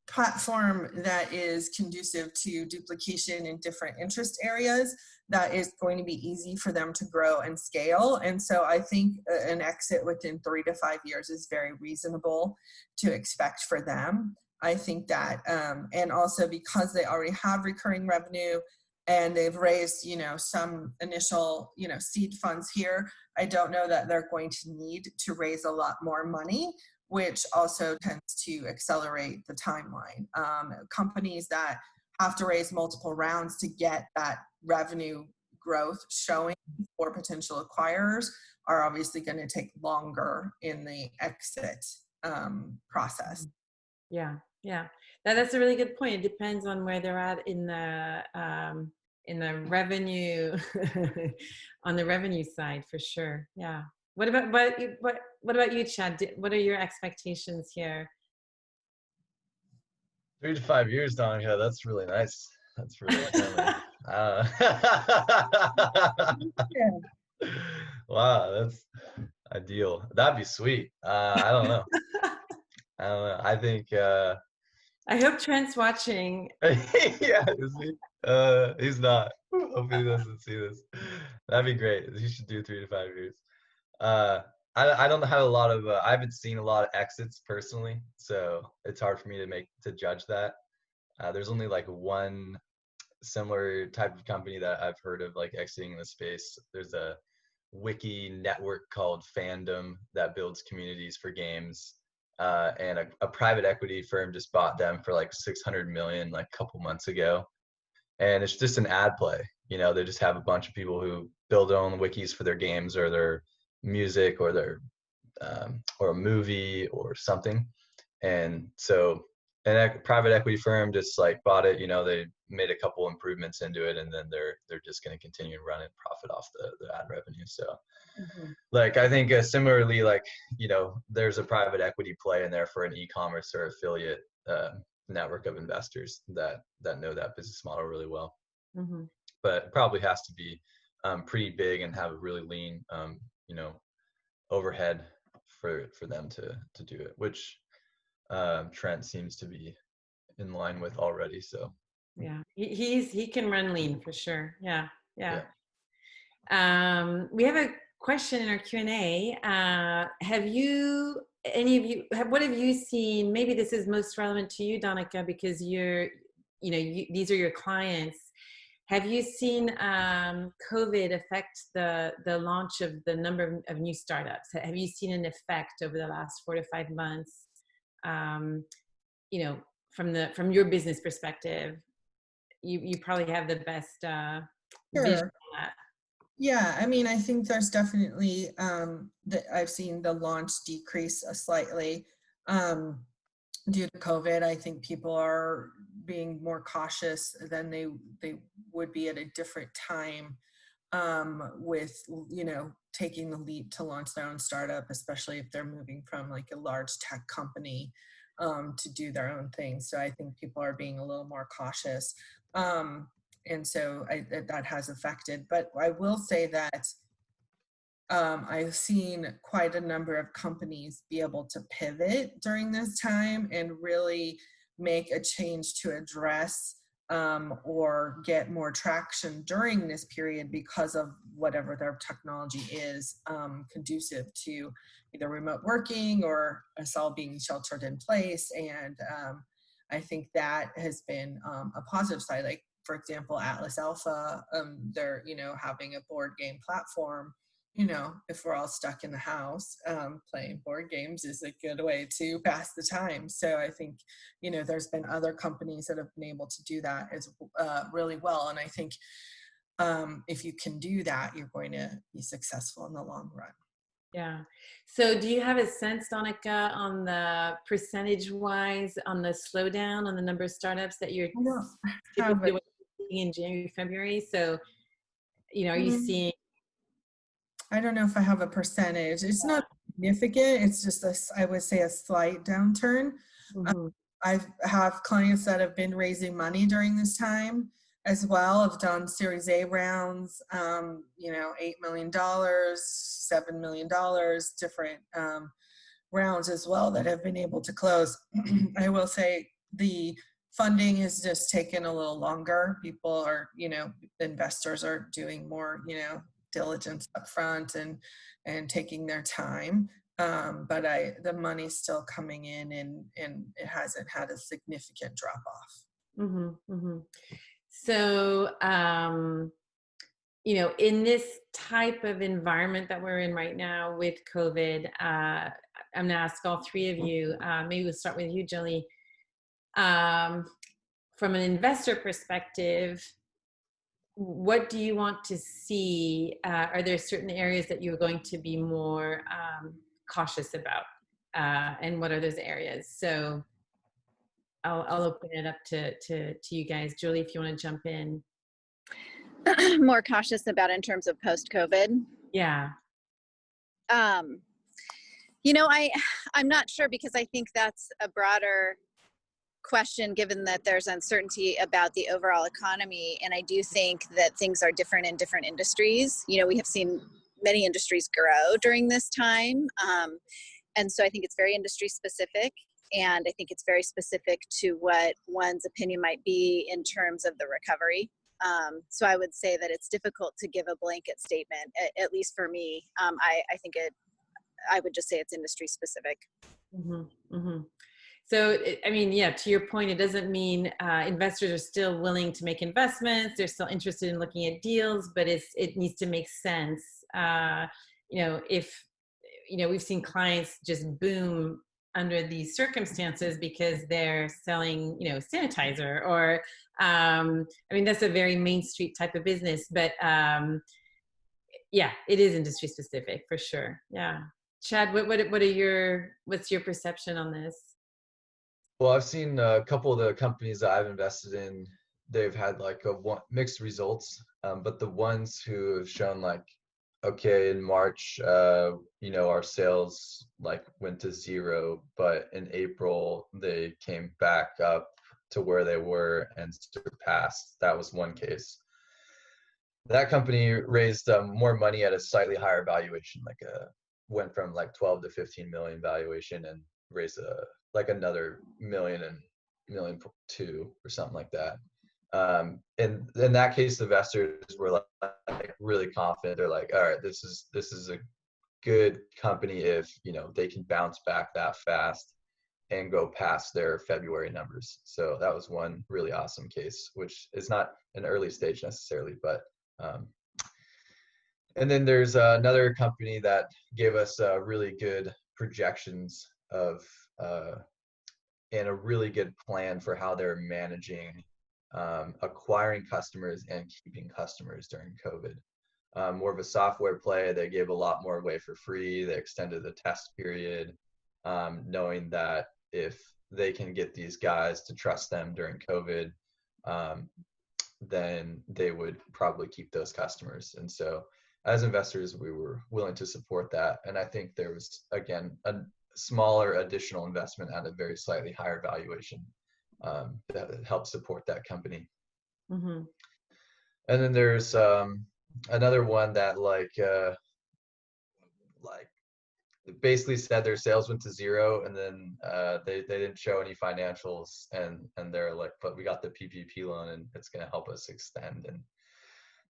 Speaker 2: platform that is conducive to duplication in different interest areas, that is going to be easy for them to grow and scale. And so I think an exit within 3 to 5 years is very reasonable to expect for them. I think that, and also because they already have recurring revenue and they've raised, some initial, seed funds here, I don't know that they're going to need to raise a lot more money, which also tends to accelerate the timeline. Companies that have to raise multiple rounds to get that revenue growth showing for potential acquirers are obviously going to take longer in the exit process.
Speaker 1: Yeah. That's a really good point. It depends on where they're at in the the revenue on the revenue side for sure. Yeah. What about you, Chad? What are your expectations here?
Speaker 3: 3 to 5 years, Donica. That's really nice. That's really friendly. Wow, that's ideal. That'd be sweet. I don't know. I think
Speaker 1: I hope Trent's watching.
Speaker 3: yeah, is he? He's not. Hopefully he doesn't see this. That'd be great. He should do 3 to 5 years. I don't have a lot of I haven't seen a lot of exits personally, so it's hard for me to judge that. There's only like one similar type of company that I've heard of like exiting in the space. There's a wiki network called Fandom that builds communities for games. And a private equity firm just bought them for like 600 million like a couple months ago. And it's just an ad play. You know, they just have a bunch of people who build their own wikis for their games or their music or their or a movie or something. And so a private equity firm just like bought it. You know, they made a couple improvements into it, and then they're just going to continue to run and profit off the ad revenue. So like I think similarly, like, you know, there's a private equity play in there for an e-commerce or affiliate network of investors that know that business model really well. But it probably has to be pretty big and have a really lean you know, overhead for them to do it, which Trent seems to be in line with already. So
Speaker 1: yeah, he can run lean for sure. Yeah. We have a question in our Q&A. Have you, any of you, what have you seen? Maybe this is most relevant to you, Donica, because these are your clients. Have you seen COVID affect the launch of the number of new startups? Have you seen an effect over the last 4 to 5 months? You know, from your business perspective, you probably have the best vision on that.
Speaker 2: Yeah, I mean, I think there's definitely that I've seen the launch decrease slightly due to COVID. I think people are being more cautious than they would be at a different time with, you know, taking the leap to launch their own startup, especially if they're moving from like a large tech company to do their own thing. So I think people are being a little more cautious. And so that has affected. But I will say that I've seen quite a number of companies be able to pivot during this time and really make a change to address or get more traction during this period because of whatever their technology is conducive to either remote working or us all being sheltered in place. And I think that has been a positive side. Like, for example, Atlas Alpha, they're, you know, having a board game platform. You know, if we're all stuck in the house, playing board games is a good way to pass the time. So I think, you know, there's been other companies that have been able to do that as really well. And I think if you can do that, you're going to be successful in the long run. Yeah.
Speaker 1: So do you have a sense, Donica, on the percentage-wise, on the slowdown, on the number of startups that you're doing in January, February? So, you know, are you seeing?
Speaker 2: I don't know if I have a percentage. It's not significant. It's just I would say a slight downturn. I have clients that have been raising money during this time as well. I've done Series A rounds, you know, $8 million, $7 million, different rounds as well that have been able to close. I will say the funding has just taken a little longer. People are, you know, investors are doing more, you know, diligence up front and taking their time. But the money's still coming in and it hasn't had a significant drop off.
Speaker 1: So, you know, in this type of environment that we're in right now with COVID, I'm going to ask all three of you, maybe we'll start with you, Jolie. From an investor perspective, what do you want to see? Are there certain areas that you're going to be more cautious about? And what are those areas? So I'll open it up to you guys. Jolie, if you want to jump in.
Speaker 4: more cautious about in terms of post-COVID?
Speaker 1: Yeah.
Speaker 4: You know, I'm not sure, because I think that's a broader question, given that there's uncertainty about the overall economy. And I do think that things are different in different industries. You know, we have seen many industries grow during this time. And so I think it's very industry specific. And I think it's very specific to what one's opinion might be in terms of the recovery. So I would say that it's difficult to give a blanket statement, at least for me. I think I would just say it's industry specific.
Speaker 1: Mm-hmm, mm-hmm. So, I mean, yeah, to your point, it doesn't mean investors are still willing to make investments. They're still interested in looking at deals, but it needs to make sense. You know, if, you know, we've seen clients just boom under these circumstances because they're selling, you know, sanitizer or, I mean, that's a very Main Street type of business, but yeah, it is industry specific for sure. Yeah. Chad, what's your perception on this?
Speaker 3: Well, I've seen a couple of the companies that I've invested in, they've had like mixed results, but the ones who have shown like, okay, in March, you know, our sales like went to zero, but in April they came back up to where they were and surpassed. That was one case. That company raised more money at a slightly higher valuation, went from like 12 to 15 million valuation and raised like another million and million two or something like that. And in that case, the investors were like really confident. They're like, all right, this is a good company if, you know, they can bounce back that fast and go past their February numbers. So that was one really awesome case, which is not an early stage necessarily, but and then there's another company that gave us really good projections of and a really good plan for how they're managing acquiring customers and keeping customers during COVID. More of a software play. They gave a lot more away for free. They extended the test period, knowing that if they can get these guys to trust them during COVID, then they would probably keep those customers. And so as investors, we were willing to support that. And I think there was, again, a smaller additional investment at a very slightly higher valuation that helped support that company.
Speaker 1: Mm-hmm.
Speaker 3: And then there's another one that like basically said their sales went to zero, and then they didn't show any financials, and they're like, but we got the PPP loan and it's going to help us extend. And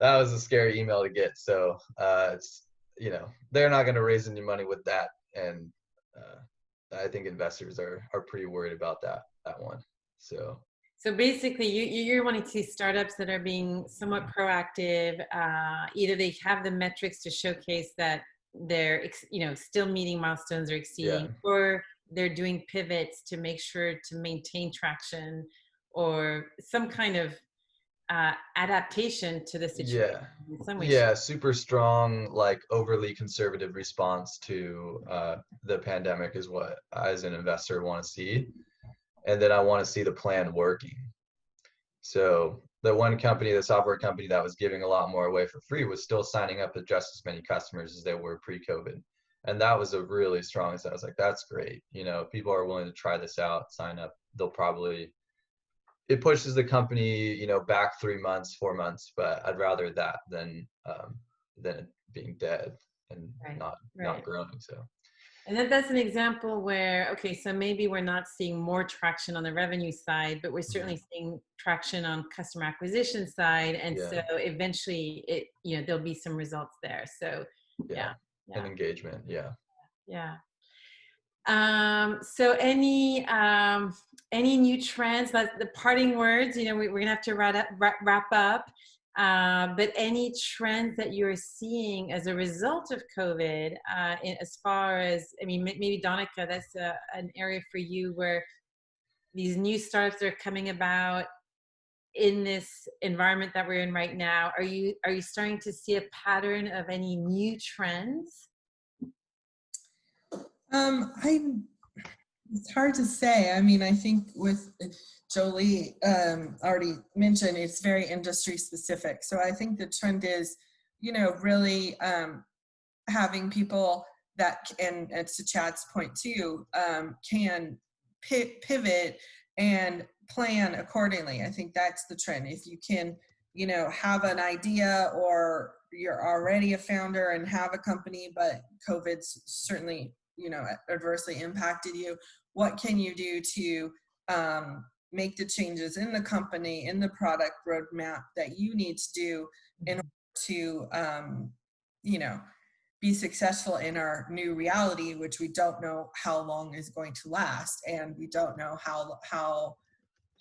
Speaker 3: that was a scary email to get. So it's, you know, they're not going to raise any money with that. And I think investors are pretty worried about that one. So
Speaker 1: basically you're wanting to see startups that are being somewhat proactive. Either they have the metrics to showcase that they're, you know, still meeting milestones or exceeding, or they're doing pivots to make sure to maintain traction or some kind of adaptation to the situation. In some way,
Speaker 3: super strong, like overly conservative response to the pandemic is what I, as an investor, want to see. And then I want to see the plan working. So the one company, the software company that was giving a lot more away for free, was still signing up with just as many customers as they were pre-COVID. And that was a really strong, so I was like, that's great. You know, people are willing to try this out, sign up. They'll probably, it pushes the company, you know, back 3 months, 4 months, but I'd rather that than it being dead and not growing. So.
Speaker 1: And that's an example where, okay, so maybe we're not seeing more traction on the revenue side, but we're certainly seeing traction on customer acquisition side. And so eventually it, you know, there'll be some results there. So
Speaker 3: And engagement.
Speaker 1: Yeah. So any new trends, like the parting words, you know, we're gonna have to wrap up. But any trends that you're seeing as a result of COVID, as far as, I mean, maybe Donica, that's an area for you where these new startups are coming about in this environment that we're in right now. Are you starting to see a pattern of any new trends?
Speaker 2: It's hard to say. I mean, I think with Jolie already mentioned, it's very industry specific. So I think the trend is, really having people that, and it's to Chad's point too, can pivot and plan accordingly. I think that's the trend. If you can, have an idea, or you're already a founder and have a company, but COVID's certainly, adversely impacted you, what can you do to make the changes in the company, in the product roadmap that you need to do in order to, be successful in our new reality, which we don't know how long is going to last, and we don't know how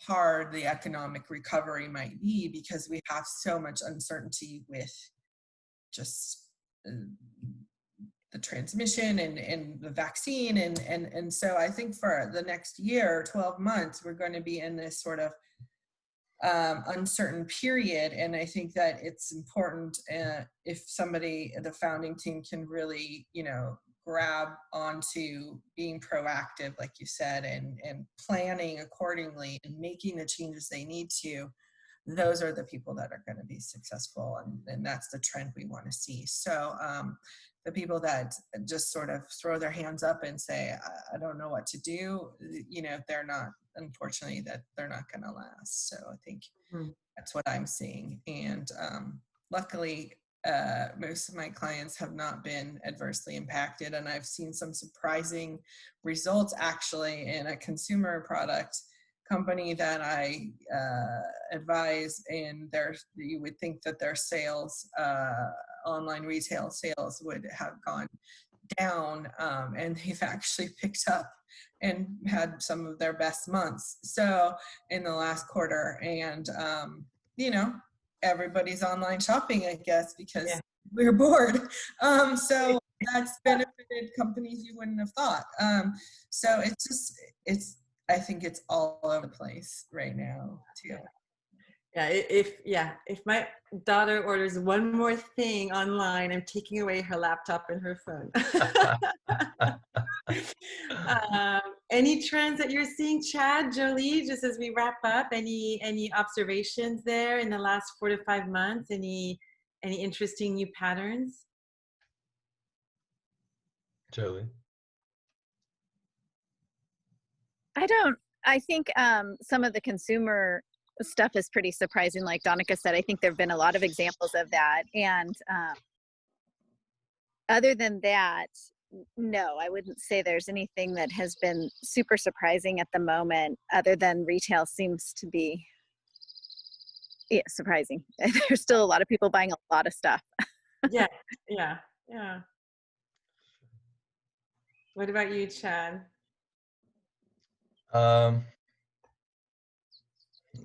Speaker 2: hard the economic recovery might be, because we have so much uncertainty with just the transmission and the vaccine, and so I think for the next year, 12 months, we're going to be in this sort of uncertain period. And I think that it's important, if somebody, the founding team, can really, grab onto being proactive, like you said, and planning accordingly and making the changes they need to, those are the people that are going to be successful. And that's the trend we want to see. So the people that just sort of throw their hands up and say, I don't know what to do, they're not, unfortunately, that they're not going to last. So I think that's what I'm seeing. And luckily, most of my clients have not been adversely impacted. And I've seen some surprising results actually in a consumer product company that I advise, and you would think that their sales, online retail sales, would have gone down, and they've actually picked up and had some of their best months so in the last quarter. And everybody's online shopping, I guess, because we're bored. So that's benefited companies you wouldn't have thought. So I think it's all over the place right now too.
Speaker 1: If my daughter orders one more thing online, I'm taking away her laptop and her phone. Any trends that you're seeing, Chad, Jolie, just as we wrap up? Any observations there in the last 4 to 5 months? Any interesting new patterns?
Speaker 3: Jolie?
Speaker 4: I think some of the consumer stuff is pretty surprising. Like Donica said, I think there have been a lot of examples of that. And other than that, no, I wouldn't say there's anything that has been super surprising at the moment, other than retail seems to be surprising. There's still a lot of people buying a lot of stuff.
Speaker 1: Yeah. What about you, Chad?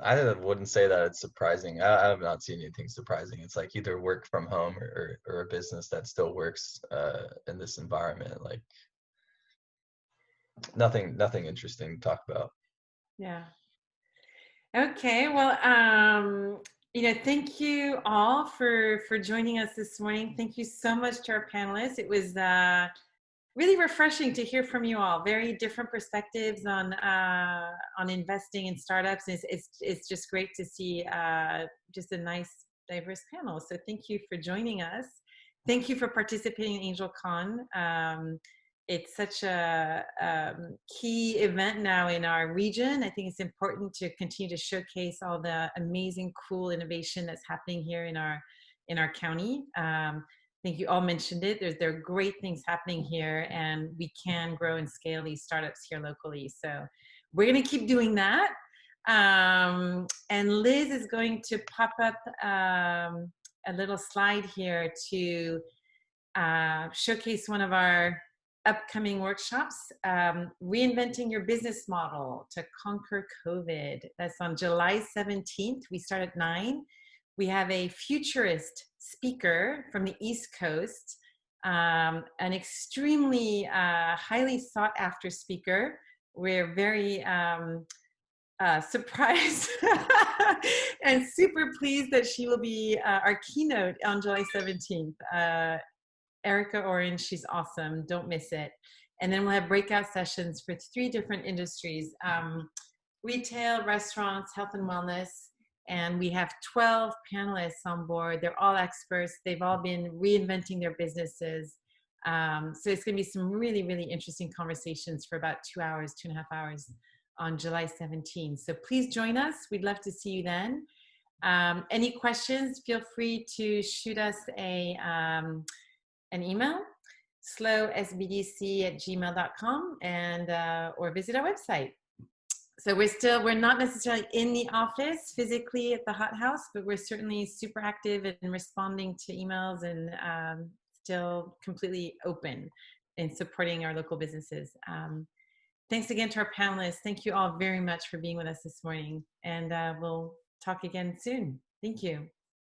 Speaker 3: I wouldn't say that it's surprising. I have not seen anything surprising. It's like either work from home or a business that still works in this environment. Like nothing interesting to talk about.
Speaker 1: Yeah. Okay. Well, thank you all for joining us this morning. Thank you so much to our panelists. It was really refreshing to hear from you all. Very different perspectives on investing in startups. It's just great to see just a nice, diverse panel. So thank you for joining us. Thank you for participating in AngelCon. It's such a key event now in our region. I think it's important to continue to showcase all the amazing, cool innovation that's happening here in our county. I think you all mentioned it. There are great things happening here, and we can grow and scale these startups here locally. So we're going to keep doing that. And Liz is going to pop up a little slide here to showcase one of our upcoming workshops, Reinventing Your Business Model to Conquer COVID. That's on July 17th. We start at 9. We have a futurist speaker from the East Coast, an extremely highly sought after speaker. We're very surprised and super pleased that she will be our keynote on July 17th. Erica Orange, she's awesome. Don't miss it. And then we'll have breakout sessions for 3 different industries, retail, restaurants, health and wellness. And we have 12 panelists on board. They're all experts. They've all been reinventing their businesses. So it's going to be some really, really interesting conversations for about 2 hours, 2.5 hours on July 17th. So please join us. We'd love to see you then. Any questions, feel free to shoot us an email, slowsbdc@gmail.com, and or visit our website. So we're not necessarily in the office physically at the Hot House, but we're certainly super active and responding to emails, and still completely open in supporting our local businesses. Thanks again to our panelists. Thank you all very much for being with us this morning, and we'll talk again soon. Thank you.